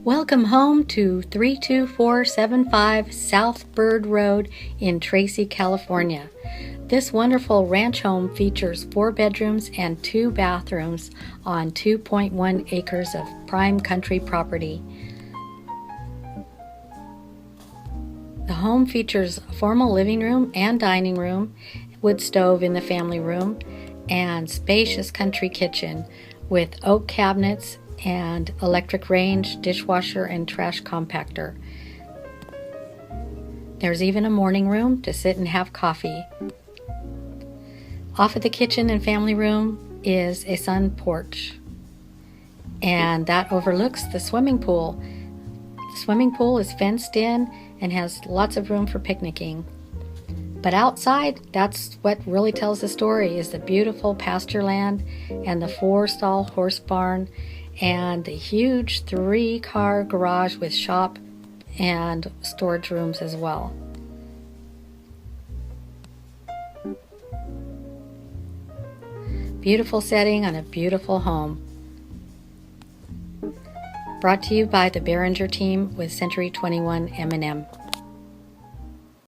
Welcome home to 32475 South Bird Road in Tracy, California. This wonderful ranch home features 4 bedrooms and 2 bathrooms on 2.1 acres of prime country property. The home features a formal living room and dining room, wood stove in the family room, and spacious country kitchen with oak cabinets and electric range, dishwasher, and trash compactor. There's even a morning room to sit and have coffee. Off of the kitchen and family room is a sun porch, and that overlooks the swimming pool. The swimming pool is fenced in and has lots of room for picnicking. But outside, that's what really tells the story, is the beautiful pasture land and the 4-stall horse barn and the huge 3-car garage with shop and storage rooms as well. Beautiful setting on a beautiful home. Brought to you by the Behringer team with Century 21 M&M.